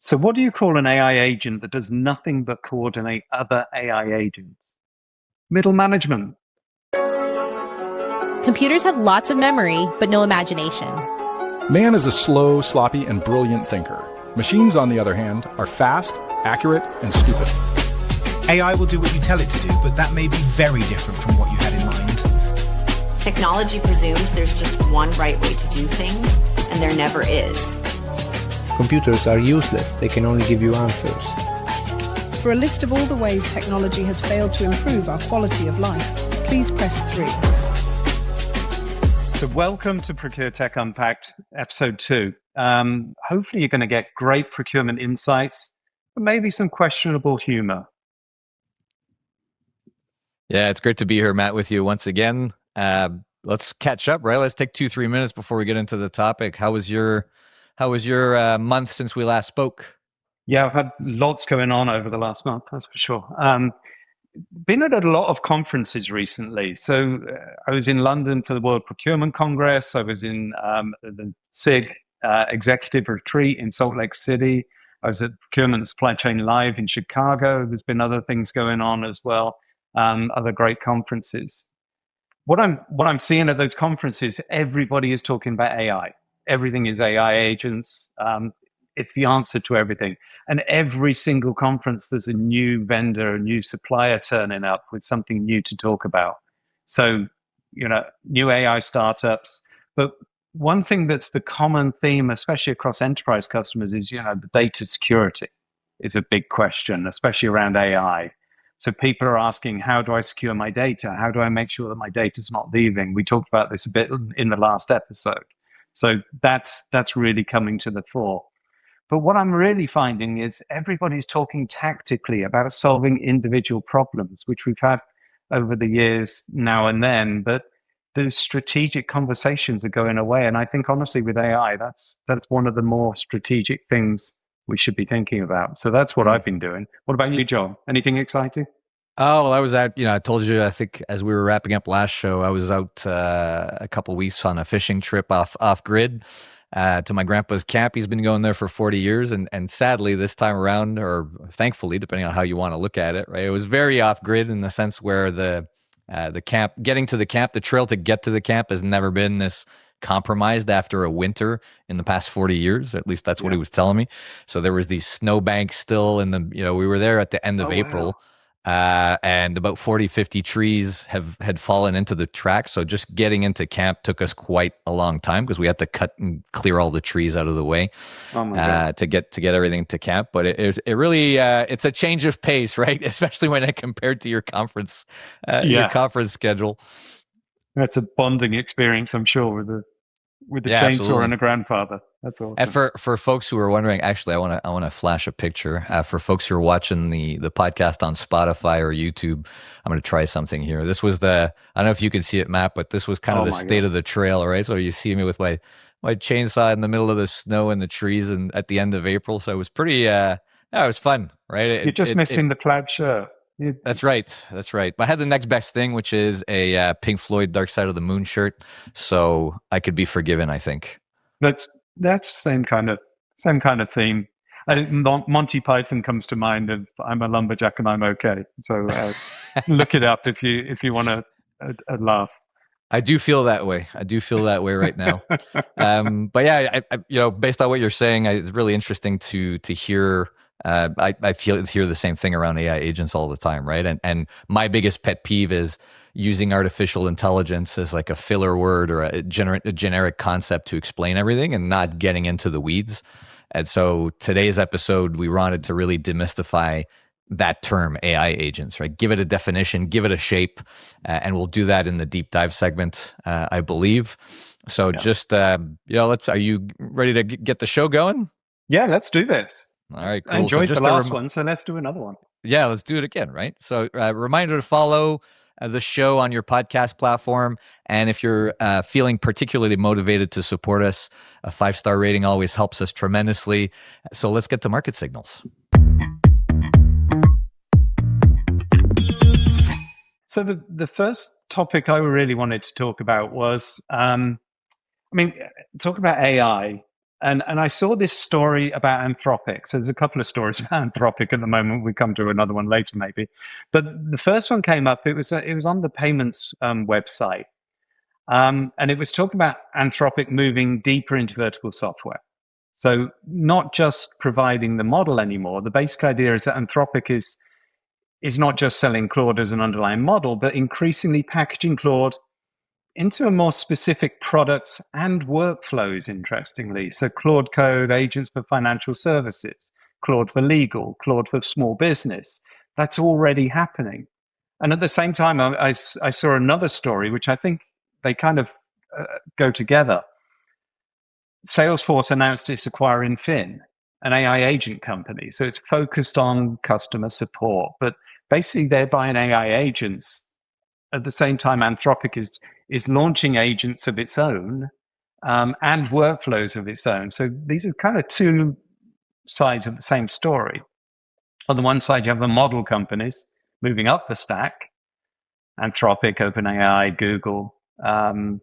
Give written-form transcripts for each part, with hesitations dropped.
So what do you call an AI agent that does nothing but coordinate other AI agents? Middle management. Computers have lots of memory, but no imagination. Man is a slow, sloppy, and brilliant thinker. Machines, on the other hand, are fast, accurate, and stupid. AI will do what you tell it to do, but that may be very different from what you had in mind. Technology presumes there's just one right way to do things, and there never is. Computers are useless. They can only give you answers. For a list of all the ways technology has failed to improve our quality of life, please press 3. So welcome to ProcureTech Unpacked, episode 2. Hopefully you're going to get great procurement insights, but maybe some questionable humor. Yeah, it's great to be here, Matt, with you once again. Let's catch up, right? Let's take 2-3 minutes before we get into the topic. How was your month since we last spoke? Yeah, I've had lots going on over the last month, that's for sure. Been at a lot of conferences recently. So I was in London for the World Procurement Congress. I was in the SIG Executive Retreat in Salt Lake City. I was at Procurement and Supply Chain Live in Chicago. There's been other things going on as well, other great conferences. What I'm seeing at those conferences, everybody is talking about AI. Everything is AI agents. It's the answer to everything. And every single conference, there's a new vendor, a new supplier turning up with something new to talk about. So, new AI startups. But one thing that's the common theme, especially across enterprise customers, is, the data security is a big question, especially around AI. So people are asking, how do I secure my data? How do I make sure that my data is not leaving? We talked about this a bit in the last episode. So that's really coming to the fore. But what I'm really finding is everybody's talking tactically about solving individual problems, which we've had over the years now and then. But those strategic conversations are going away. And I think, honestly, with AI, that's one of the more strategic things we should be thinking about. So that's what I've been doing. What about you, Joel? Anything exciting? Oh, well, I was out, I told you, I think as we were wrapping up last show, I was out a couple of weeks on a fishing trip off grid to my grandpa's camp. He's been going there for 40 years. And sadly, this time around, or thankfully, depending on how you want to look at it, right, it was very off grid in the sense where the camp, getting to the camp, the trail to get to the camp has never been this compromised after a winter in the past 40 years. At least that's what he was telling me. So there was these snowbanks still in the, we were there at the end of April. Wow. And about 40, 50 trees had fallen into the track. So just getting into camp took us quite a long time because we had to cut and clear all the trees out of the way to get everything to camp. But it really it's a change of pace, right? Especially when it compared to your conference schedule. That's a bonding experience, I'm sure, with the chainsaw absolutely. And a grandfather. That's awesome. And for folks who are wondering, actually, I want to flash a picture. For folks who are watching the podcast on Spotify or YouTube, I'm going to try something here. This was I don't know if you can see it, Matt, but this was kind of the state of the trail, right? So you see me with my chainsaw in the middle of the snow and the trees, and at the end of April. So it was pretty. It was fun, right? You're just missing the plaid shirt. That's right. But I had the next best thing, which is a Pink Floyd Dark Side of the Moon shirt. So I could be forgiven, I think. That's same kind of theme. I think Monty Python comes to mind of "I'm a lumberjack and I'm okay." So look it up if you want a laugh. I do feel that way. Right now. But yeah, I based on what you're saying, it's really interesting to hear. I hear the same thing around AI agents all the time, right? And my biggest pet peeve is using artificial intelligence as like a filler word or a generic concept to explain everything and not getting into the weeds. And so today's episode, we wanted to really demystify that term, AI agents, right? Give it a definition, give it a shape, and we'll do that in the deep dive segment, I believe. So just, are you ready to get the show going? Yeah, let's do this. All right, cool. I enjoyed the last one, so let's do another one. Yeah, let's do it again, right? So reminder to follow the show on your podcast platform. And if you're feeling particularly motivated to support us, a 5-star rating always helps us tremendously. So let's get to market signals. So the first topic I really wanted to talk about was, talk about AI. And I saw this story about Anthropic. So there's a couple of stories about Anthropic at the moment. We come to another one later, maybe. But the first one came up. It was on the payments website, and it was talking about Anthropic moving deeper into vertical software. So not just providing the model anymore. The basic idea is that Anthropic is not just selling Claude as an underlying model, but increasingly packaging Claude into a more specific products and workflows, interestingly. So Claude Code, agents for financial services, Claude for legal, Claude for small business. That's already happening. And at the same time, I saw another story, which I think they kind of go together. Salesforce announced it's acquiring Fin, an AI agent company. So it's focused on customer support, but basically they're buying AI agents. At the same time, Anthropic is launching agents of its own and workflows of its own. So these are kind of two sides of the same story. On the one side, you have the model companies moving up the stack, Anthropic, OpenAI, Google, and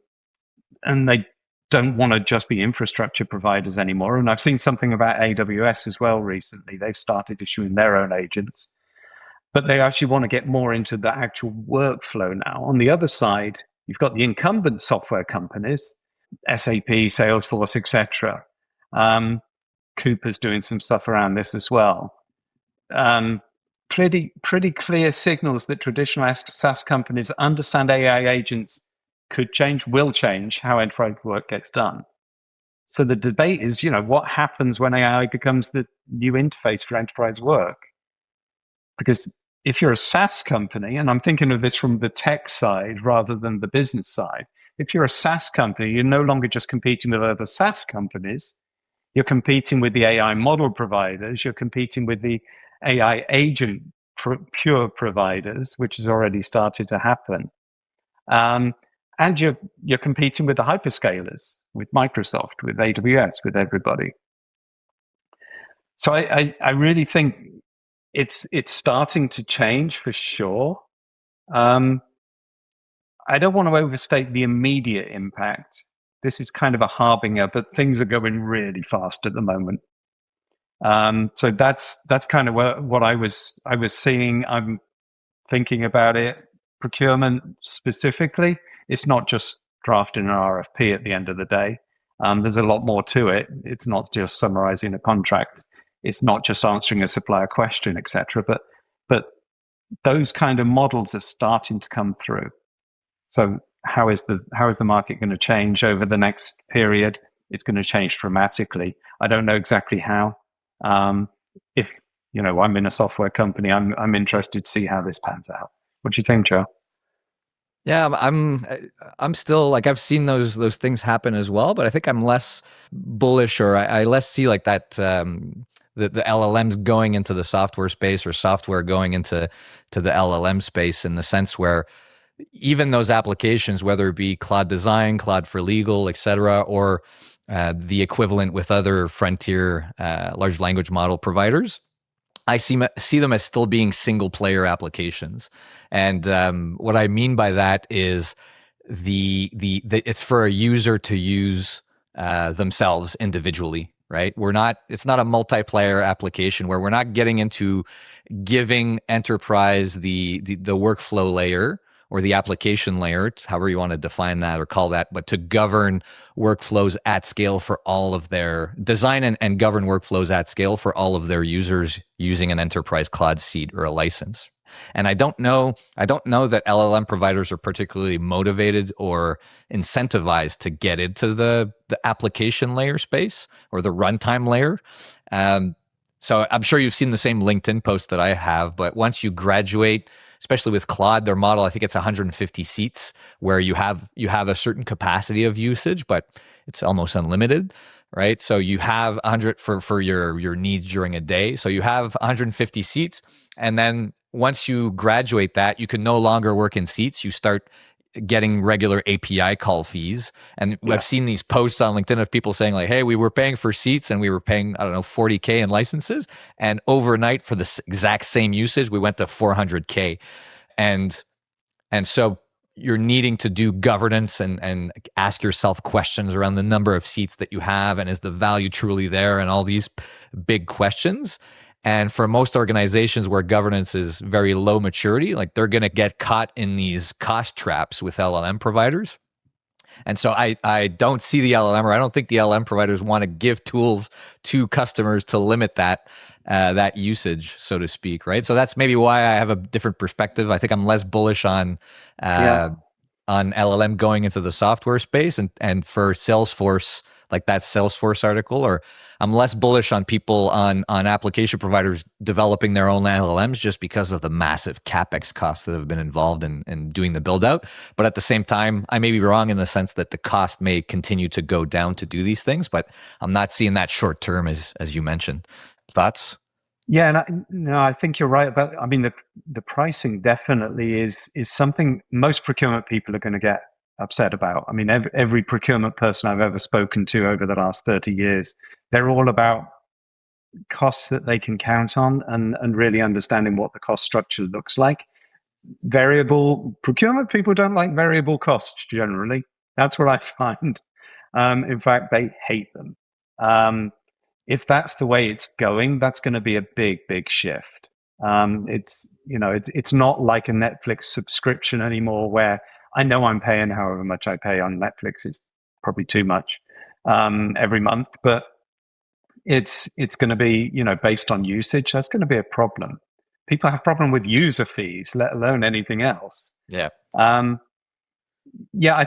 they don't want to just be infrastructure providers anymore. And I've seen something about AWS as well recently. They've started issuing their own agents, but they actually want to get more into the actual workflow now. On the other side, you've got the incumbent software companies, SAP, Salesforce, etc. Cooper's doing some stuff around this as well. Pretty clear signals that traditional SaaS companies understand AI agents will change how enterprise work gets done. So the debate is, what happens when AI becomes the new interface for enterprise work? Because if you're a SaaS company, and I'm thinking of this from the tech side rather than the business side, if you're a SaaS company, you're no longer just competing with other SaaS companies. You're competing with the AI model providers. You're competing with the AI agent pure providers, which has already started to happen. And you're competing with the hyperscalers, with Microsoft, with AWS, with everybody. So I really think it's starting to change for sure. I don't want to overstate the immediate impact. This is kind of a harbinger, but things are going really fast at the moment. So that's kind of what I was seeing. I'm thinking about it. Procurement specifically, it's not just drafting an RFP at the end of the day. There's a lot more to it. It's not just summarizing a contract. It's not just answering a supplier question, etc. But those kind of models are starting to come through. So how is the market going to change over the next period? It's going to change dramatically. I don't know exactly how. If I'm in a software company, I'm interested to see how this pans out. What do you think, Joe? Yeah, I'm still like, I've seen those things happen as well, but I think I'm less bullish, or I less see like that the LLMs going into the software space, or software going into the LLM space, in the sense where even those applications, whether it be Claude Design, Claude for Legal, etc., or the equivalent with other frontier large language model providers, I see them as still being single player applications. And what I mean by that is the it's for a user to use themselves individually, right? It's not a multiplayer application where we're not getting into giving enterprise the workflow layer, or the application layer, however you want to define that or call that, but to govern workflows at scale for all of their design and govern workflows at scale for all of their users using an enterprise cloud seat or a license. And I don't know that LLM providers are particularly motivated or incentivized to get into the application layer space or the runtime layer. So I'm sure you've seen the same LinkedIn post that I have, but once you graduate, especially with Claude, their model, I think it's 150 seats, where you have a certain capacity of usage, but it's almost unlimited, right? So you have 100 for your needs during a day. So you have 150 seats, and then once you graduate that, you can no longer work in seats. You start getting regular API call fees. And I've seen these posts on LinkedIn of people saying like, hey, we were paying for seats and we were paying, I don't know, 40K in licenses. And overnight for the exact same usage, we went to 400K. And so you're needing to do governance and ask yourself questions around the number of seats that you have, and is the value truly there, and all these big questions. And for most organizations where governance is very low maturity, like they're going to get caught in these cost traps with LLM providers. And so I don't see the LLM, or I don't think the LLM providers want to give tools to customers to limit that usage, so to speak, right? So that's maybe why I have a different perspective. I think I'm less bullish on LLM going into the software space, and for Salesforce, like that Salesforce article, or I'm less bullish on people on application providers developing their own LLMs just because of the massive CapEx costs that have been involved in doing the build out. But at the same time, I may be wrong in the sense that the cost may continue to go down to do these things, but I'm not seeing that short term as you mentioned. Thoughts? Yeah, and I think you're right about. I mean, the pricing definitely is something most procurement people are going to get upset about. I mean, every procurement person I've ever spoken to over the last 30 years, they're all about costs that they can count on, and really understanding what the cost structure looks like. Variable procurement people don't like variable costs generally. That's what I find. In fact, they hate them. If that's the way it's going, that's going to be a big shift. It's not like a Netflix subscription anymore, where I know I'm paying however much I pay on Netflix. It's probably too much every month, but it's going to be, based on usage. That's going to be a problem. People have a problem with user fees, let alone anything else. Yeah. I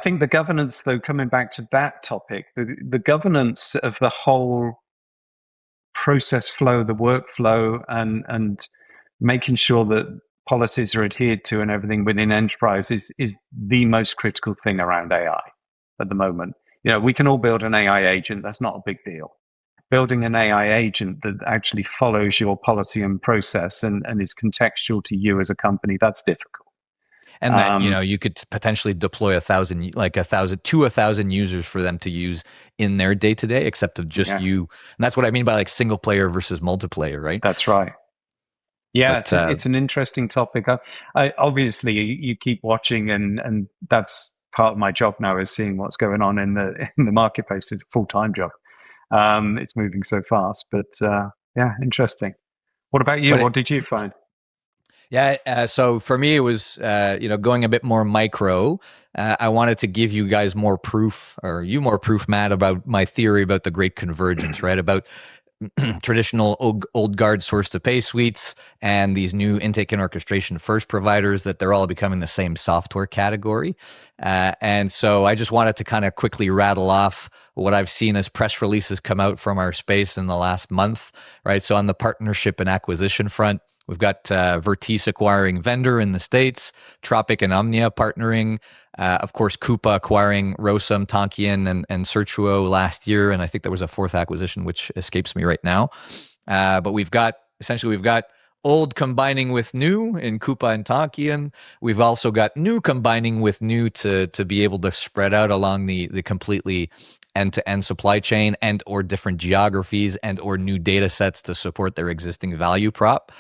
think the governance, though, coming back to that topic, the governance of the whole process flow, the workflow, and making sure that policies are adhered to and everything within enterprise is the most critical thing around AI at the moment. We can all build an AI agent. That's not a big deal. Building an AI agent that actually follows your policy and process and is contextual to you as a company, that's difficult. And that, you could potentially deploy 1,000 to 1,000 users for them to use in their day-to-day, except of just you. And that's what I mean by like single player versus multiplayer, right? That's right. Yeah, but, it's an interesting topic. I obviously you keep watching, and that's part of my job now, is seeing what's going on in the marketplace. It's a full-time job. It's moving so fast, but interesting. What about you? What did you find? Yeah, so for me, it was going a bit more micro. I wanted to give you guys more proof, or you more proof, Matt, about my theory about the great convergence, right? About traditional old guard source to pay suites and these new intake and orchestration first providers, that they're all becoming the same software category. And so I just wanted to kind of quickly rattle off what I've seen as press releases come out from our space in the last month, right? So on the partnership and acquisition front, we've got Vertex acquiring Vendor in the States, Anthropic and Omnia partnering, of course, Coupa acquiring Rosum, Tonkian, and Searchuo last year. And I think there was a fourth acquisition, which escapes me right now. But we've got old combining with new in Coupa and Tonkian. We've also got new combining with new to be able to spread out along the completely end-to-end supply chain and or different geographies and or new data sets to support their existing value prop.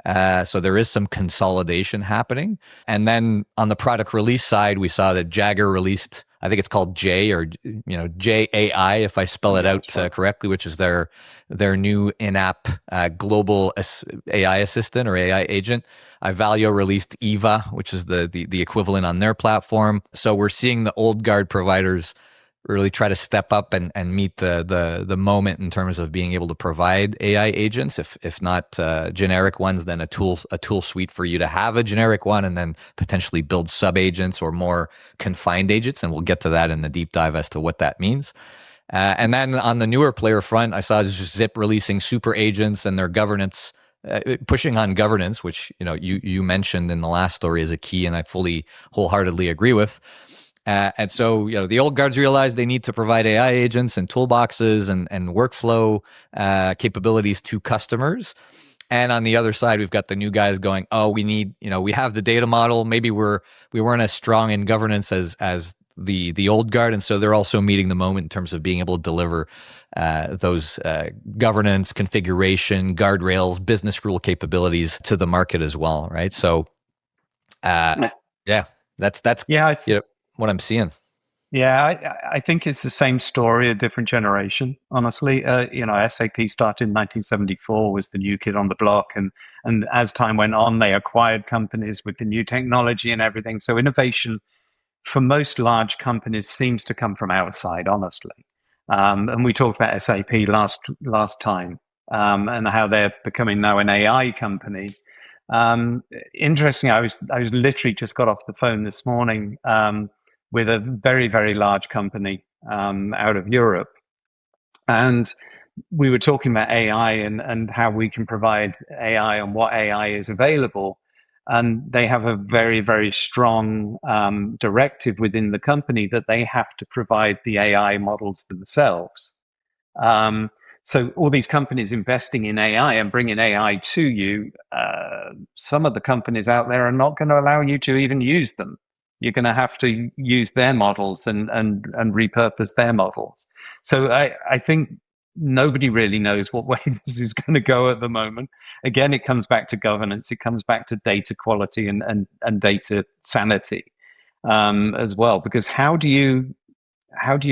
So there is some consolidation happening. And then on the product release side, we saw that Jagger released, I think it's called J, or JAI, if I spell it out correctly, which is their new in-app global AI assistant or AI agent. Ivalio released Eva, which is the equivalent on their platform. So we're seeing the old guard providers really try to step up and meet the moment in terms of being able to provide AI agents, if not generic ones, then a tool suite for you to have a generic one, and then potentially build sub agents or more confined agents. And we'll get to that in the deep dive as to what that means. And then on the newer player front, I saw Zip releasing super agents and their governance, pushing on governance, which you mentioned in the last story as a key, and I wholeheartedly agree with. And so, the old guards realize they need to provide AI agents and toolboxes and workflow capabilities to customers. And on the other side, we've got the new guys going, we have the data model. Maybe we weren't as strong in governance as the old guard. And so they're also meeting the moment in terms of being able to deliver those governance, configuration, guardrails, business rule capabilities to the market as well, right? So, yeah. That's Yeah, what I'm seeing. yeah, I think it's the same story, a different generation. Honestly, SAP started in 1974, was the new kid on the block, and as time went on, they acquired companies with the new technology and everything. So innovation for most large companies seems to come from outside, honestly. And we talked about SAP last time, and how they're becoming now an AI company. Interesting. I was literally just got off the phone this morning with a very, very large company out of Europe, and we were talking about AI and how we can provide AI and what AI is available. And they have a very, very strong directive within the company that they have to provide the AI models themselves. So all these companies investing in AI and bringing AI to you, some of the companies out there are not going to allow you to even use them. You're going to have to use their models and repurpose their models. So I think nobody really knows what way this is going to go at the moment. Again, it comes back to governance. It comes back to data quality and data sanity as well. Because how do you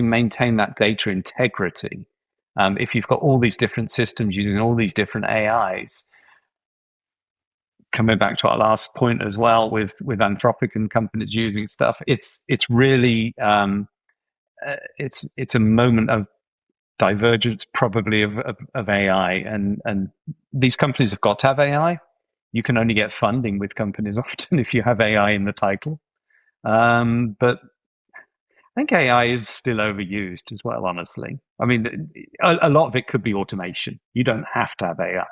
maintain that data integrity if you've got all these different systems using all these different AIs? Coming back to our last point as well, with Anthropic and companies using stuff, it's really it's a moment of divergence, probably of AI, and these companies have got to have AI. You can only get funding with companies often if you have AI in the title, but I think AI is still overused as well, honestly. I mean, a lot of it could be automation. You don't have to have AI.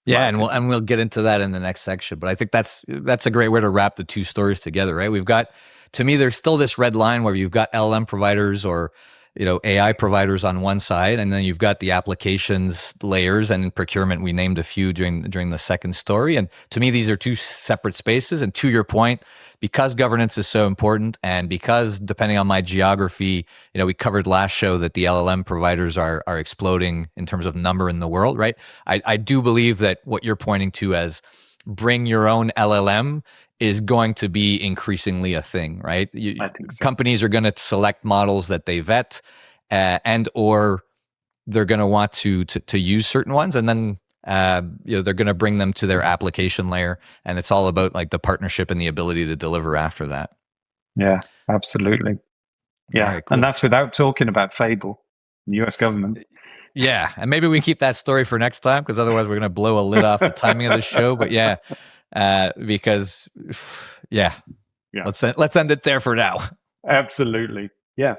Yeah, and we'll get into that in the next section. But I think that's a great way to wrap the two stories together, right? We've got, to me, there's still this red line where you've got LLM providers or AI providers on one side, and then you've got the applications layers, and in procurement we named a few during the second story. And to me, these are two separate spaces. And to your point, because governance is so important, and because depending on my geography, we covered last show that the LLM providers are exploding in terms of number in the world, right? I do believe that what you're pointing to as bring your own LLM is going to be increasingly a thing, right? I think so. Companies are going to select models that they vet, and or they're going to want to use certain ones, and then they're going to bring them to their application layer, and it's all about like the partnership and the ability to deliver after that. Yeah, absolutely. Yeah, right, cool. And that's without talking about Fable, the U.S. government. Yeah, and maybe we keep that story for next time, because otherwise we're going to blow a lid off the timing of the show. But yeah, because let's end it there for now. Absolutely. Yeah.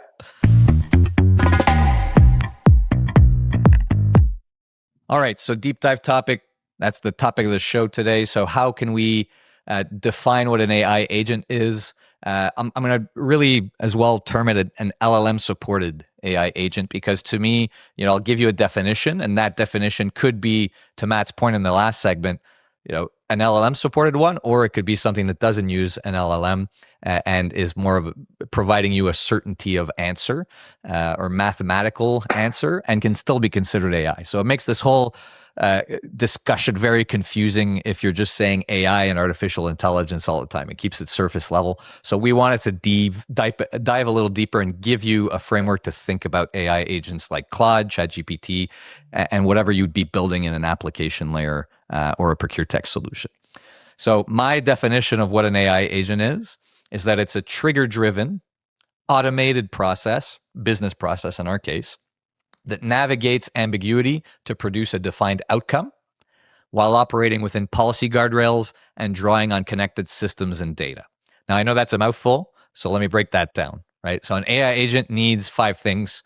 All right, so deep dive topic. That's the topic of the show today. So how can we define what an AI agent is? I'm going to really as well term it an LLM supported AI agent, because to me, I'll give you a definition, and that definition could be, to Matt's point in the last segment, an LLM supported one, or it could be something that doesn't use an LLM and is more of providing you a certainty of answer or mathematical answer, and can still be considered AI. So it makes this whole discussion very confusing if you're just saying AI and artificial intelligence all the time. It keeps it surface level. So we wanted to dive a little deeper and give you a framework to think about AI agents like Claude, ChatGPT, and whatever you'd be building in an application layer or a ProcureTech solution. So my definition of what an AI agent is that it's a trigger-driven, automated process, business process in our case, that navigates ambiguity to produce a defined outcome while operating within policy guardrails and drawing on connected systems and data. Now, I know that's a mouthful, so let me break that down, right? So an AI agent needs 5 things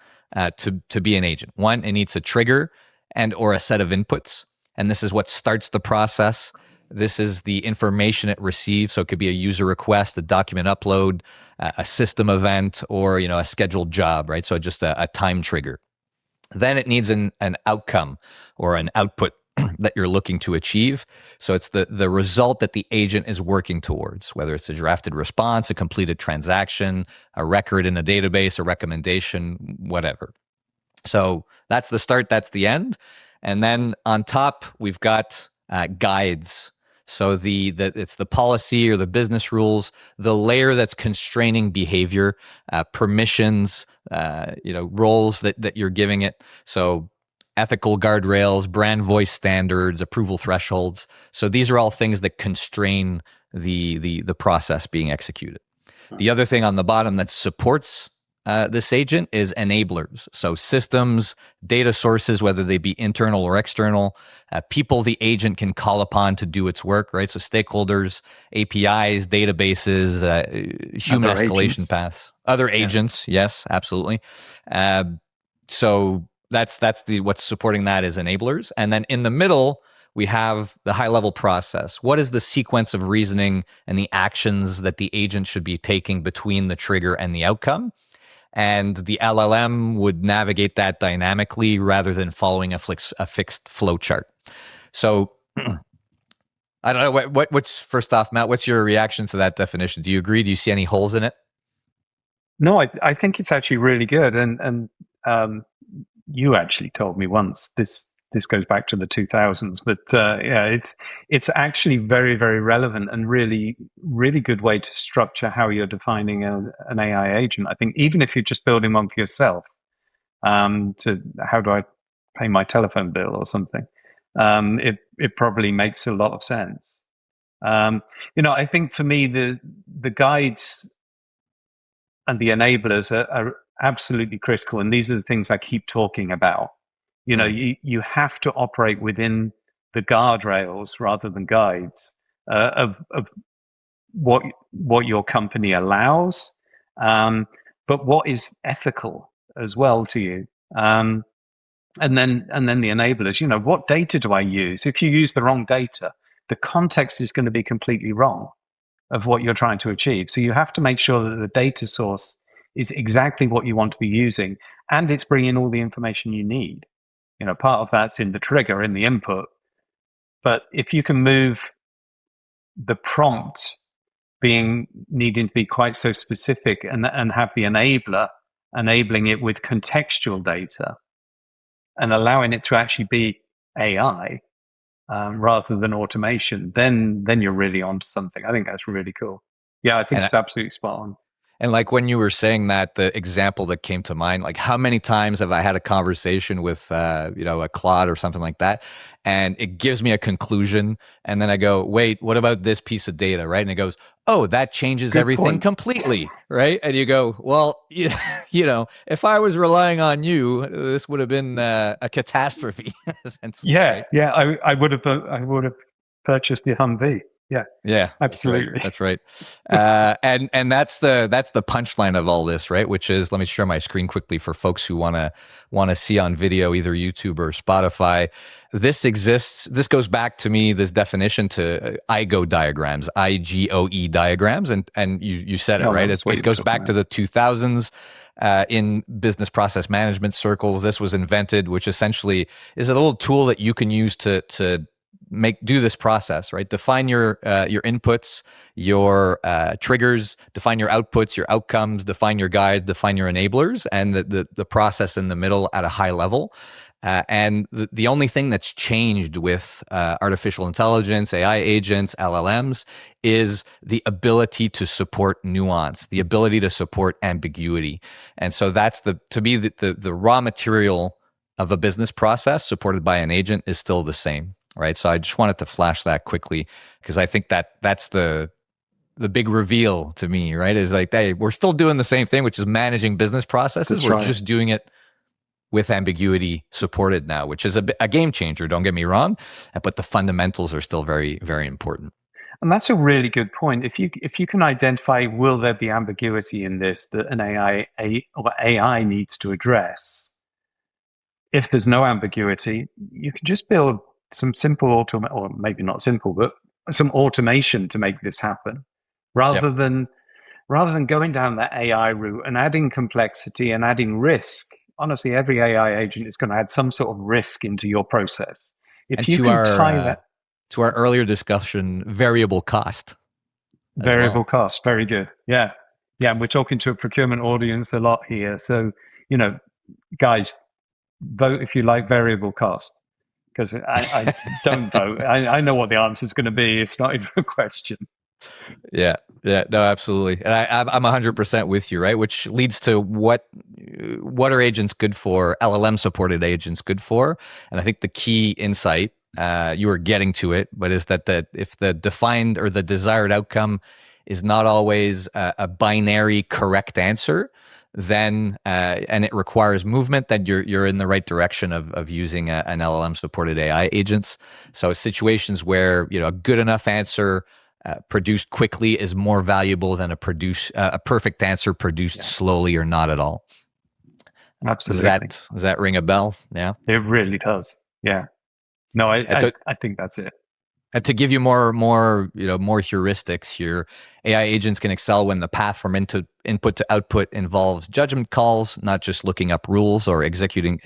to be an agent. 1, it needs a trigger and or a set of inputs, and this is what starts the process. This is the information it receives. So it could be a user request, a document upload, a system event, or a scheduled job, right? So just a time trigger. Then it needs an outcome or an output that you're looking to achieve. So it's the result that the agent is working towards, whether it's a drafted response, a completed transaction, a record in a database, a recommendation, whatever. So that's the start, that's the end. And then on top, we've got guides. So it's the policy or the business rules, the layer that's constraining behavior, permissions, roles that you're giving it. So ethical guardrails, brand voice standards, approval thresholds. So these are all things that constrain the process being executed. The other thing on the bottom that supports this agent is enablers. So systems, data sources, whether they be internal or external, people the agent can call upon to do its work, right? So stakeholders, APIs, databases, human Other escalation agents. paths, other agents. Yes, absolutely. So that's what's supporting that is enablers. And then in the middle, we have the high level process. What is the sequence of reasoning and the actions that the agent should be taking between the trigger and the outcome? And the LLM would navigate that dynamically rather than following a fixed flow chart. So I don't know what's first off, Matt, what's your reaction to that definition? Do you agree? Do you see any holes in it? No, I think it's actually really good. And you actually told me once this goes back to the 2000s, but it's actually very, very relevant and really, really good way to structure how you're defining an AI agent. I think even if you're just building one for yourself, to how do I pay my telephone bill or something, it probably makes a lot of sense. I think for me the guides and the enablers are absolutely critical, and these are the things I keep talking about. You have to operate within the guardrails rather than guides of what your company allows, but what is ethical as well to you. And then the enablers. What data do I use? If you use the wrong data, the context is going to be completely wrong of what you're trying to achieve. So you have to make sure that the data source is exactly what you want to be using, and it's bringing all the information you need. Part of that's in the trigger, in the input. But if you can move the prompt needing to be quite so specific and have the enabler enabling it with contextual data and allowing it to actually be AI rather than automation, then you're really onto something. I think that's really cool. Yeah, I think it's absolutely spot on. And like when you were saying that, the example that came to mind, like how many times have I had a conversation with, a Claude or something like that, and it gives me a conclusion, and then I go, wait, what about this piece of data, right? And it goes, oh, that changes Good everything point. completely, right? And you go, well, if I was relying on you, this would have been a catastrophe. Essentially, Yeah, right? yeah. I would have purchased the Humvee. Yeah, absolutely. That's right. And that's the punchline of all this, right? Which is, let me share my screen quickly for folks who want to see on video, either YouTube or Spotify. This exists. This goes back to me, this definition, to IGO diagrams, IGOE diagrams, and you said it, right? It goes back to the 2000s. In business process management circles, this was invented, which essentially is a little tool that you can use to do this process, right? Define your inputs, your triggers, define your outputs, your outcomes, define your guides, define your enablers, and the process in the middle at a high level. And the only thing that's changed with artificial intelligence, AI agents, LLMs, is the ability to support nuance, the ability to support ambiguity. And so that's to me the raw material of a business process supported by an agent is still the same. Right. So I just wanted to flash that quickly because I think that's the big reveal to me, right? Is like, hey, we're still doing the same thing, which is managing business processes. We're just doing it with ambiguity supported now, which is a game changer. Don't get me wrong, but the fundamentals are still very, very important. And that's a really good point. If you can identify, will there be ambiguity in this that an AI needs to address? If there's no ambiguity, you can just build some simple or maybe not simple, but some automation to make this happen, rather than going down that AI route and adding complexity and adding risk. Honestly, every AI agent is going to add some sort of risk into your process. If you can tie that to our earlier discussion, variable cost. Cost, very good. Yeah. And we're talking to a procurement audience a lot here, so guys, vote if you like variable cost. because I don't vote. I know what the answer is going to be. It's not even a question. Yeah, no, absolutely, and I'm 100% with you, right? Which leads to what are agents good for? LLM supported agents good for? And I think the key insight, you were getting to it, but is that if the defined or the desired outcome is not always a binary correct answer, then and it requires movement, then you're in the right direction of using an LLM supported AI agents. So situations where a good enough answer produced quickly is more valuable than a perfect answer produced slowly or not at all. Absolutely. Does that ring a bell? Yeah, it really does. Yeah. No, I think that's it. And to give you more heuristics here, AI agents can excel when the path from input to output involves judgment calls, not just looking up rules or executing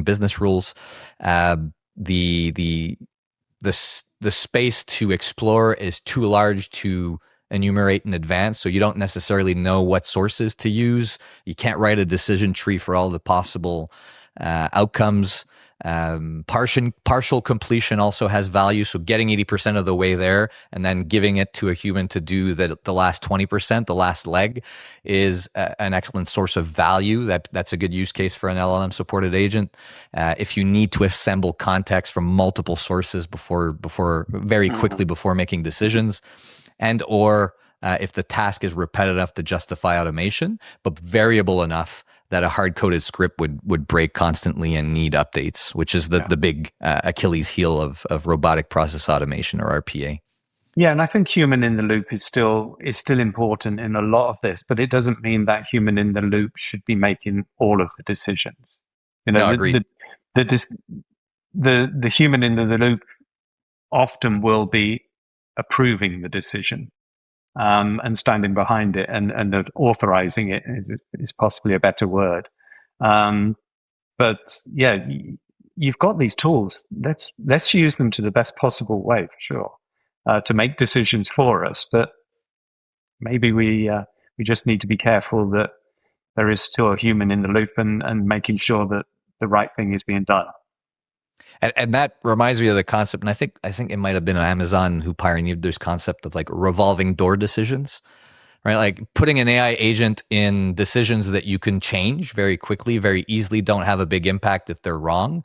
business rules. The space to explore is too large to enumerate in advance, so you don't necessarily know what sources to use. You can't write a decision tree for all the possible outcomes. Partial completion also has value, so getting 80% of the way there and then giving it to a human to do the last 20%, the last leg, is an excellent source of value. That's a good use case for an LLM supported agent. If you need to assemble context from multiple sources before very quickly before making decisions, and or if the task is repetitive enough to justify automation, but variable enough that a hard-coded script would break constantly and need updates, which is the big Achilles heel of robotic process automation, or RPA. Yeah, and I think human in the loop is still important in a lot of this, but it doesn't mean that human in the loop should be making all of the decisions. No, agreed. The human in the loop often will be approving the decision. And standing behind it and authorizing it is possibly a better word. But yeah, you've got these tools. Let's use them to the best possible way, for sure, to make decisions for us. But maybe we just need to be careful that there is still a human in the loop and making sure that the right thing is being done. And that reminds me of the concept, and I think it might have been Amazon who pioneered this concept of like revolving door decisions, right? Like putting an AI agent in decisions that you can change very quickly, very easily, don't have a big impact if they're wrong,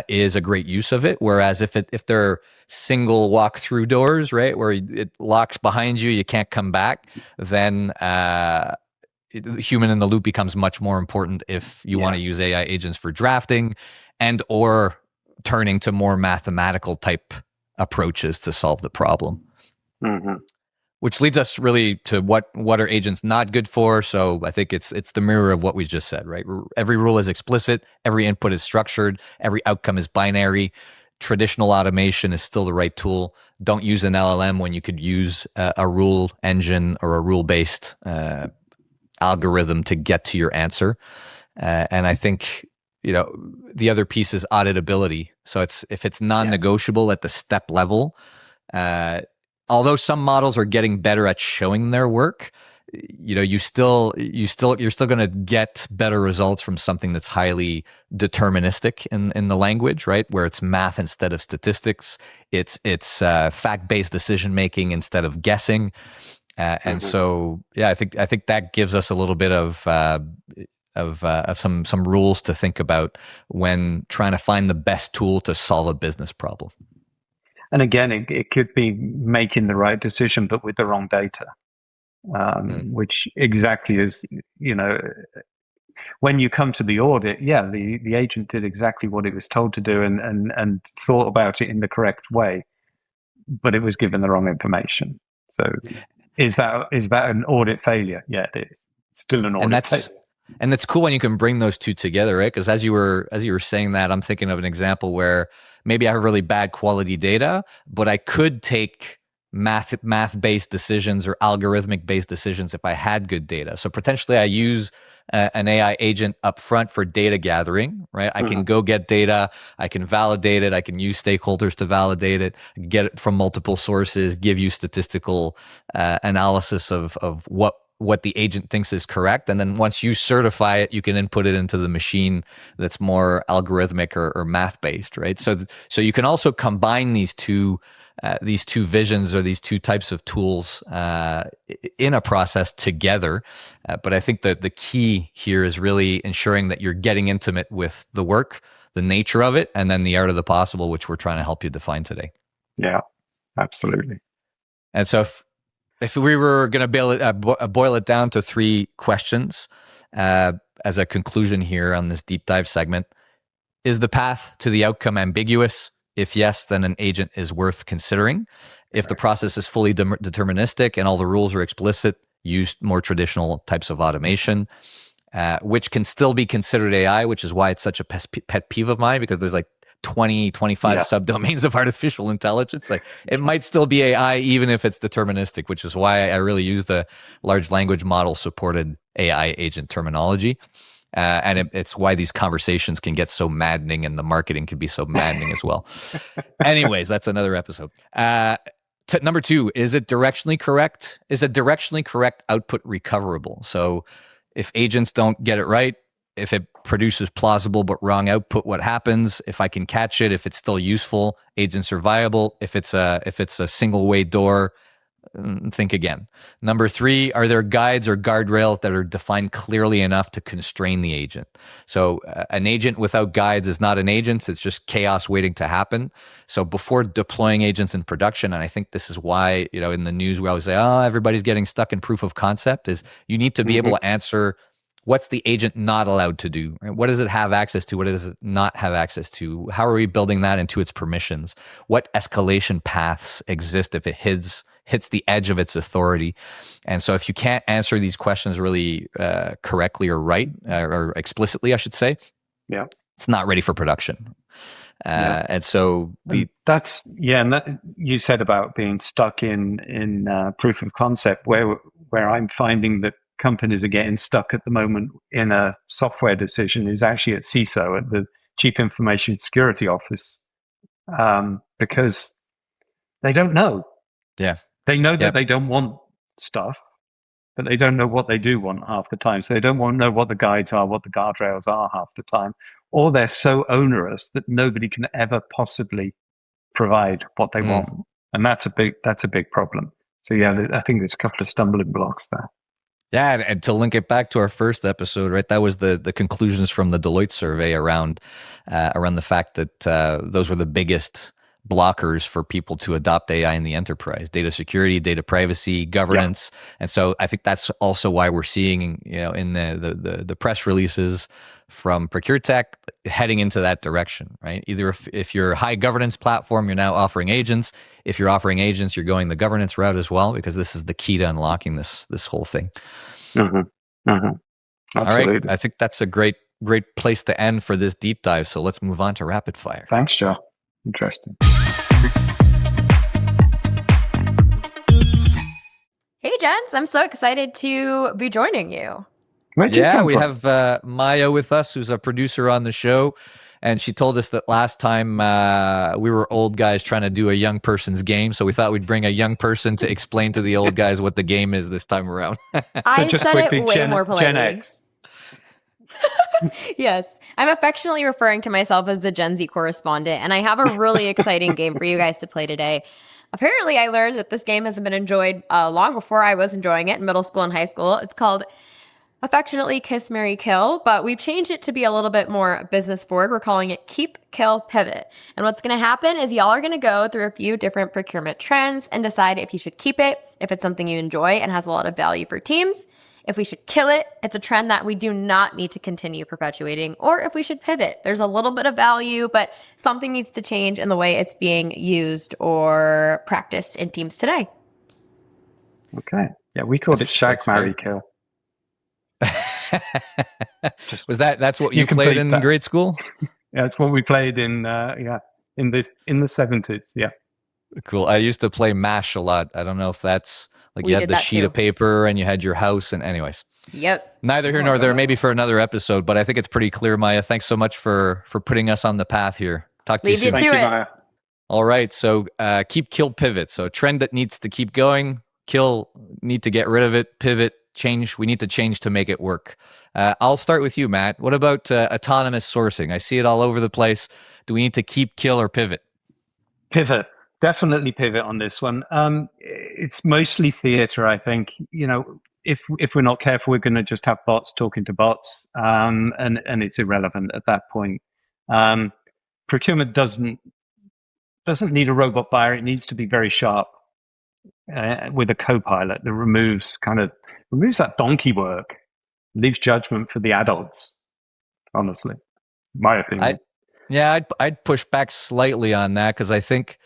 is a great use of it. Whereas if they're single walk-through doors, right, where it locks behind you, you can't come back, then human in the loop becomes much more important if you want to use AI agents for drafting and or turning to more mathematical type approaches to solve the problem. Mm-hmm. Which leads us really to what are agents not good for. So I think it's the mirror of what we just said, right? Every rule is explicit, every input is structured, every outcome is binary. Traditional automation is still the right tool. Don't use an LLM when you could use a rule engine or a rule-based algorithm to get to your answer. And I think the other piece is auditability. So if it's non-negotiable at the step level, although some models are getting better at showing their work, you're still going to get better results from something that's highly deterministic in the language, right? Where it's math instead of statistics, it's fact-based decision making instead of guessing, and so I think that gives us a little bit of some rules to think about when trying to find the best tool to solve a business problem. And again, it could be making the right decision, but with the wrong data, which exactly is, when you come to the audit, the agent did exactly what it was told to do and thought about it in the correct way, but it was given the wrong information. So is that an audit failure? Yeah, it is. It's still an audit failure. And that's cool when you can bring those two together, right? Because as you were saying that, I'm thinking of an example where maybe I have really bad quality data, but I could take math-based decisions or algorithmic-based decisions if I had good data. So potentially I use an AI agent up front for data gathering, right? I can go get data, I can validate it, I can use stakeholders to validate it, get it from multiple sources, give you statistical analysis of what what the agent thinks is correct. And then once you certify it, you can input it into the machine that's more algorithmic or math based, right? So you can also combine these two visions or these two types of tools in a process together. But I think that the key here is really ensuring that you're getting intimate with the work, the nature of it, and then the art of the possible, which we're trying to help you define today. Yeah, absolutely. And so if we were going to boil it down to 3 questions as a conclusion here on this deep dive segment, is the path to the outcome ambiguous? If yes, then an agent is worth considering. If the process is fully deterministic and all the rules are explicit, use more traditional types of automation, which can still be considered AI, which is why it's such a pet peeve of mine, because there's like 20, 25 subdomains of artificial intelligence. Like it might still be AI, even if it's deterministic, which is why I really use the large language model supported AI agent terminology. And it's why these conversations can get so maddening and the marketing can be so maddening as well. Anyways, that's another episode. Number 2, is it directionally correct? Is a directionally correct output recoverable? So if agents don't get it right, if it produces plausible but wrong output, what happens? If I can catch it, if it's still useful, agents are viable. If it's a single way door, think again. Number 3, are there guides or guardrails that are defined clearly enough to constrain the agent? So an agent without guides is not an agent. It's just chaos waiting to happen. So before deploying agents in production, and I think this is why, in the news we always say, oh, everybody's getting stuck in proof of concept, is you need to be able to answer, what's the agent not allowed to do? Right? What does it have access to? What does it not have access to? How are we building that into its permissions? What escalation paths exist if it hits the edge of its authority? And so if you can't answer these questions really correctly or right, or explicitly, I should say, it's not ready for production. And so and that you said about being stuck in proof of concept, where I'm finding that companies are getting stuck at the moment in a software decision is actually at CISO, at the Chief Information Security Office, because they don't know. Yeah. They know that they don't want stuff, but they don't know what they do want half the time. So they don't know what the guides are, what the guardrails are half the time, or they're so onerous that nobody can ever possibly provide what they want. And that's a big problem. So I think there's a couple of stumbling blocks there. Yeah, and to link it back to our first episode, right? That was the conclusions from the Deloitte survey around the fact that those were the biggest blockers for people to adopt AI in the enterprise: data security, data privacy, governance. And so I think that's also why we're seeing, in the press releases from ProcureTech heading into that direction, right? Either if you're a high governance platform, you're now offering agents. If you're offering agents, you're going the governance route as well, because this is the key to unlocking this whole thing. Absolutely. All right, I think that's a great place to end for this deep dive. So let's move on to rapid fire. Thanks, Joe. Interesting. Hey, gents, I'm so excited to be joining you. We have Maya with us, who's a producer on the show. And she told us that last time we were old guys trying to do a young person's game. So we thought we'd bring a young person to explain to the old guys what the game is this time around. I said it way more politely. Gen X. Yes, I'm affectionately referring to myself as the Gen Z correspondent, and I have a really exciting game for you guys to play today. Apparently, I learned that this game has been enjoyed long before I was enjoying it in middle school and high school. It's called affectionately Kiss, Marry, Kill, but we've changed it to be a little bit more business forward. We're calling it Keep, Kill, Pivot. And what's going to happen is y'all are going to go through a few different procurement trends and decide if you should keep it, if it's something you enjoy and has a lot of value for teams. If we should kill it, it's a trend that we do not need to continue perpetuating, or if we should pivot. There's a little bit of value, but something needs to change in the way it's being used or practiced in teams today. Okay. Yeah, we called it Shag, Marry, Kill. Was that's what you played in grade school? Yeah, it's what we played in the 70s. Yeah. Cool. I used to play MASH a lot. I don't know if that's like you had the sheet of paper and you had your house, and anyways. Yep. Neither here nor there, maybe for another episode, but I think it's pretty clear, Maya. Thanks so much for putting us on the path here. Talk to you soon. Leave you to it. All right. So keep, kill, pivot. So a trend that needs to keep going, kill, need to get rid of it, pivot, change. We need to change to make it work. I'll start with you, Matt. What about autonomous sourcing? I see it all over the place. Do we need to keep, kill, or pivot? Pivot. Definitely pivot on this one. It's mostly theater, I think. If we're not careful, we're going to just have bots talking to bots, and it's irrelevant at that point. Procurement doesn't need a robot buyer. It needs to be very sharp with a co-pilot that removes that donkey work, leaves judgment for the adults. Honestly, my opinion. I'd push back slightly on that, because I think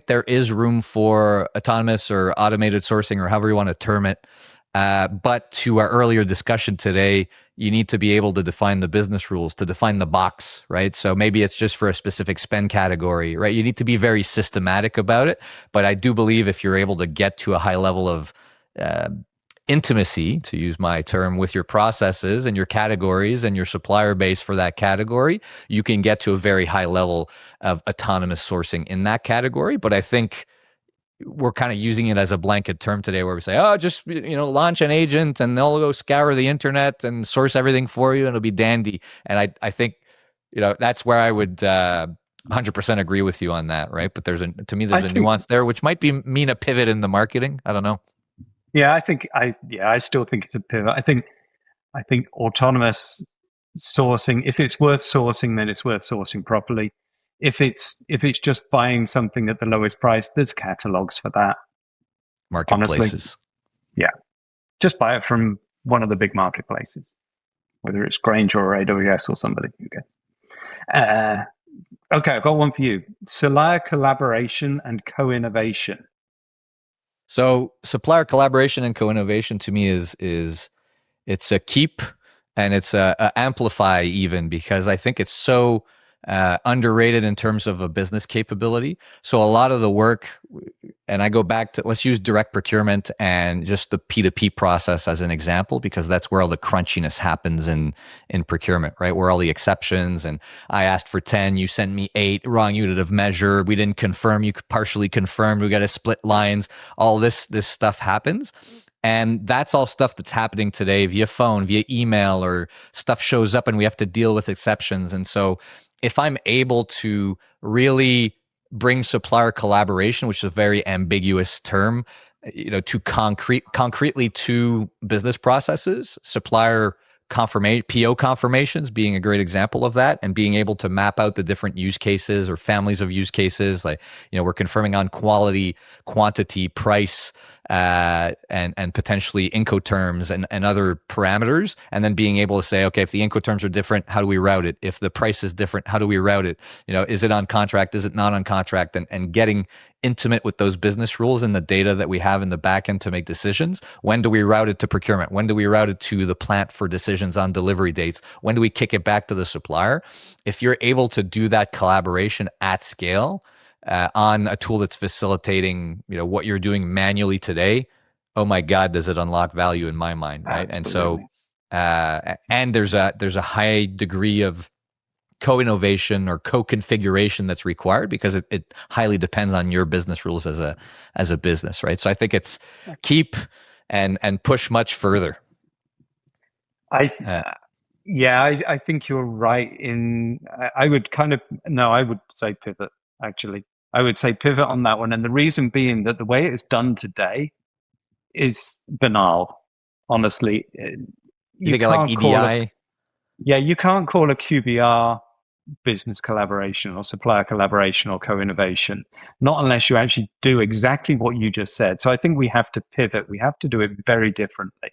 there is room for autonomous or automated sourcing, or however you want to term it. But to our earlier discussion today, you need to be able to define the business rules, to define the box, right? So maybe it's just for a specific spend category, right? You need to be very systematic about it. But I do believe if you're able to get to a high level of intimacy, to use my term, with your processes and your categories and your supplier base for that category, you can get to a very high level of autonomous sourcing in that category. But I think we're kind of using it as a blanket term today, where we say, oh, just, launch an agent and they'll go scour the internet and source everything for you and it'll be dandy. And I think, that's where I would 100% agree with you on that, right? But to me, there's a nuance there, which might mean a pivot in the marketing. I don't know. Yeah, I still think it's a pivot. I think autonomous sourcing, if it's worth sourcing, then it's worth sourcing properly. If it's just buying something at the lowest price, there's catalogs for that. Marketplaces. Honestly. Yeah. Just buy it from one of the big marketplaces, whether it's Grainger or AWS or somebody. Okay, I've got one for you. Supplier collaboration and co-innovation. So supplier collaboration and co-innovation to me is it's a keep, and it's a amplify even, because I think it's so underrated in terms of a business capability. So a lot of the work, and I go back to, let's use direct procurement and just the P2P process as an example, because that's where all the crunchiness happens in procurement, right? Where all the exceptions, and I asked for 10, you sent me 8, wrong unit of measure, we didn't confirm, you partially confirmed, we got to split lines, all this stuff happens. And that's all stuff that's happening today via phone, via email, or stuff shows up and we have to deal with exceptions. And so if I'm able to really bring supplier collaboration, which is a very ambiguous term, to concretely to business processes, supplier PO confirmations being a great example of that, and being able to map out the different use cases or families of use cases. Like, we're confirming on quality, quantity, price, and potentially Incoterms and other parameters, and then being able to say, okay, if the Incoterms are different, how do we route it? If the price is different, how do we route it? Is it on contract? Is it not on contract? And getting intimate with those business rules and the data that we have in the back end to make decisions. When do we route it to procurement? When do we route it to the plant for decisions on delivery dates? When do we kick it back to the supplier? If you're able to do that collaboration at scale on a tool that's facilitating, what you're doing manually today, oh my God, does it unlock value in my mind, right? Absolutely. And so, and there's a high degree of co-innovation or co-configuration that's required, because it highly depends on your business rules as a business, right? So I think it's keep and push much further. I think you're right. I would say pivot, actually. I would say pivot on that one. And the reason being that the way it's done today is banal, honestly. You think like EDI? You can't call a QBR business collaboration or supplier collaboration or co-innovation, not unless you actually do exactly what you just said. So I think we have to pivot. We have to do it very differently.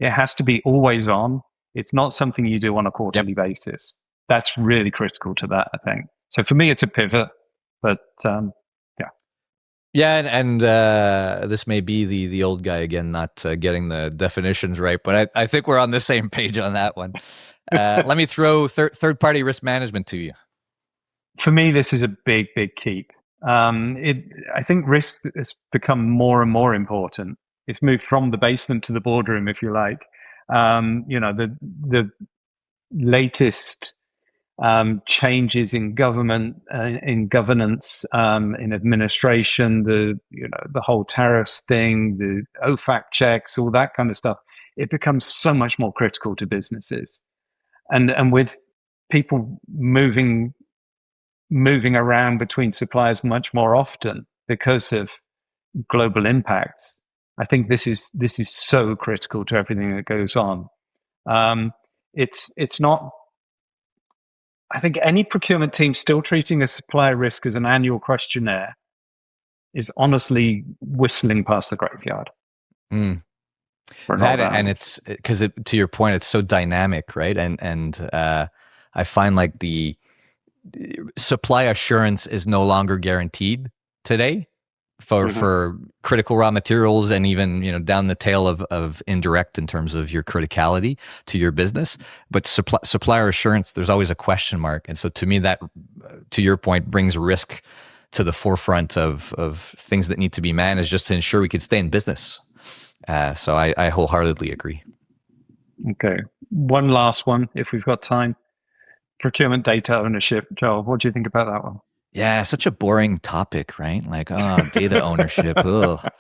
It has to be always on. It's not something you do on a quarterly basis. That's really critical to that, I think. So for me, it's a pivot, but Yeah, and this may be the old guy again, not getting the definitions right, but I think we're on the same page on that one. Let me throw third-party risk management to you. For me, this is a big, big keep. I think risk has become more and more important. It's moved from the basement to the boardroom, if you like. The latest changes in government, in governance, in administration, the whole tariffs thing, the OFAC checks, all that kind of stuff. it becomes so much more critical to businesses. And with people moving around between suppliers much more often because of global impacts, I think this is so critical to everything that goes on. It's not. I think any procurement team still treating a supplier risk as an annual questionnaire is honestly whistling past the graveyard. That, and it's because to your point, it's so dynamic, right? And I find like the supply assurance is no longer guaranteed today for critical raw materials, and even down the tail of indirect in terms of your criticality to your business. But supplier assurance, there's always a question mark, and so to me, that, to your point, brings risk to the forefront of things that need to be managed just to ensure we could stay in business. So I wholeheartedly agree. Okay, one last one, if we've got time. Procurement data ownership. Joel, what do you think about that one? Yeah, such a boring topic, right? Like, data ownership. Ugh.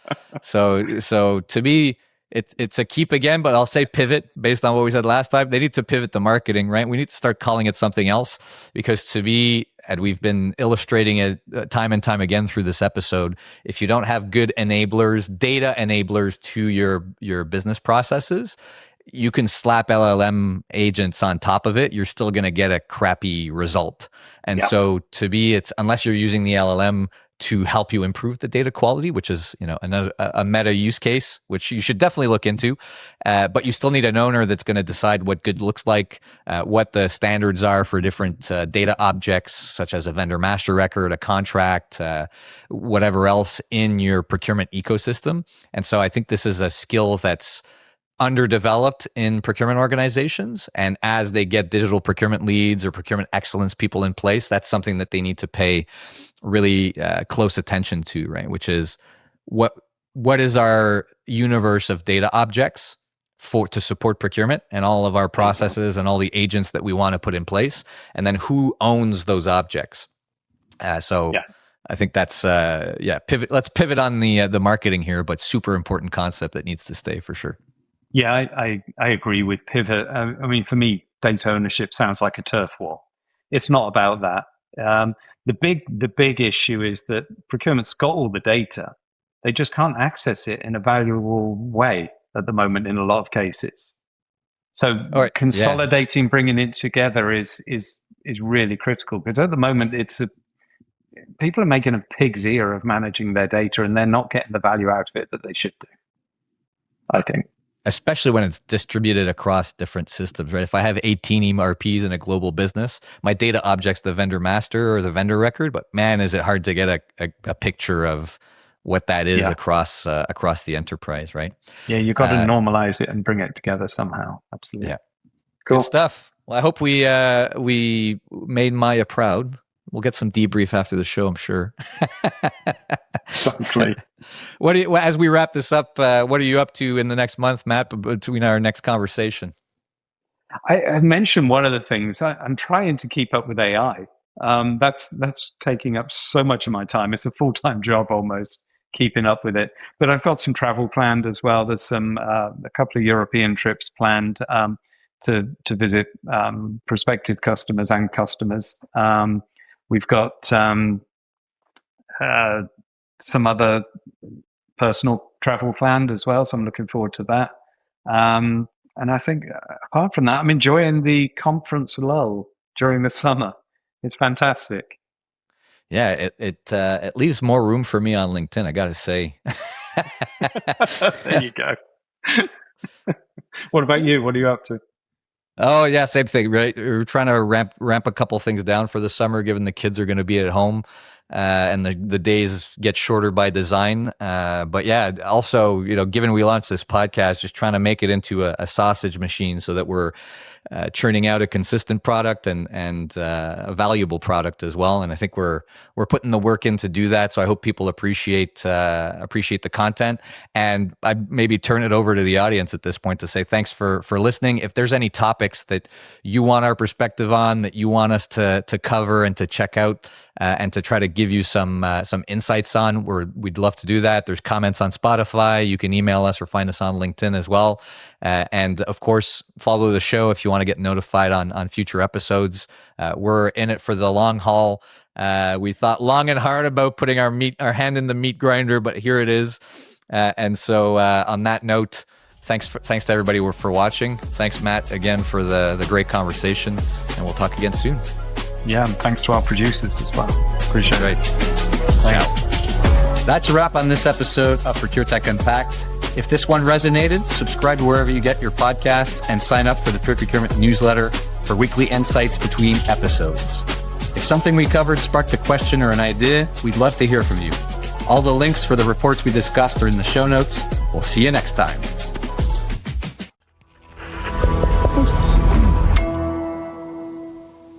So to me, it's a keep again, but I'll say pivot based on what we said last time. They need to pivot the marketing, right? We need to start calling it something else, because to me, and we've been illustrating it time and time again through this episode, if you don't have good enablers, data enablers to your business processes, you can slap LLM agents on top of it, you're still going to get a crappy result. And so to me, it's, unless you're using the LLM to help you improve the data quality, which is another a meta use case, which you should definitely look into. But you still need an owner that's going to decide what good looks like, what the standards are for different data objects, such as a vendor master record, a contract, whatever else in your procurement ecosystem. And so I think this is a skill that's underdeveloped in procurement organizations, and as they get digital procurement leads or procurement excellence people in place, that's something that they need to pay really close attention to, right? Which is what is our universe of data objects to support procurement and all of our processes and all the agents that we want to put in place, and then who owns those objects. I think that's pivot. Let's pivot on the marketing here, but super important concept that needs to stay for sure. Yeah, I agree with pivot. I mean, for me, data ownership sounds like a turf war. It's not about that. The big issue is that procurement's got all the data. They just can't access it in a valuable way at the moment in a lot of cases. So consolidating, bringing it together is really critical, because at the moment people are making a pig's ear of managing their data, and they're not getting the value out of it that they should do, I think. Especially when it's distributed across different systems, right? If I have 18 ERPs in a global business, my data object's the vendor master or the vendor record, but man, is it hard to get a picture of what that is across the enterprise, right? Yeah, you've got to normalize it and bring it together somehow. Absolutely. Yeah. Cool Good stuff. Well, I hope we made Maya proud. We'll get some debrief after the show, I'm sure. Exactly. As we wrap this up, what are you up to in the next month, Matt, between our next conversation? I mentioned one of the things. I'm trying to keep up with AI. That's taking up so much of my time. It's a full-time job almost, keeping up with it. But I've got some travel planned as well. There's a couple of European trips planned to visit prospective customers and customers. We've got some other personal travel planned as well, so I'm looking forward to that. And I think apart from that, I'm enjoying the conference lull during the summer. It's fantastic. Yeah, it leaves more room for me on LinkedIn, I got to say. There you go. What about you? What are you up to? Oh yeah, same thing, right? We're trying to ramp a couple things down for the summer, given the kids are going to be at home, and the days get shorter by design. But yeah, also, given we launched this podcast, just trying to make it into a sausage machine so that we're churning out a consistent product and a valuable product as well. And I think we're putting the work in to do that. So I hope people appreciate the content. And I'd maybe turn it over to the audience at this point to say thanks for listening. If there's any topics that you want our perspective on, that you want us to cover and to check out, and to try to give you some insights on, we'd love to do that. There's comments on Spotify. You can email us or find us on LinkedIn as well. And of course, follow the show if you want to get notified on future episodes. We're in it for the long haul. We thought long and hard about putting our hand in the meat grinder, but here it is. And so on that note, thanks to everybody for watching. Thanks, Matt, again for the great conversation, and we'll talk again soon. Yeah, and thanks to our producers as well. Appreciate it. Thanks. That's a wrap on this episode of ProcureTech Unpacked. If this one resonated, subscribe wherever you get your podcasts and sign up for the Procurement newsletter for weekly insights between episodes. If something we covered sparked a question or an idea, we'd love to hear from you. All the links for the reports we discussed are in the show notes. We'll see you next time.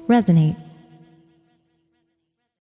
Resonate.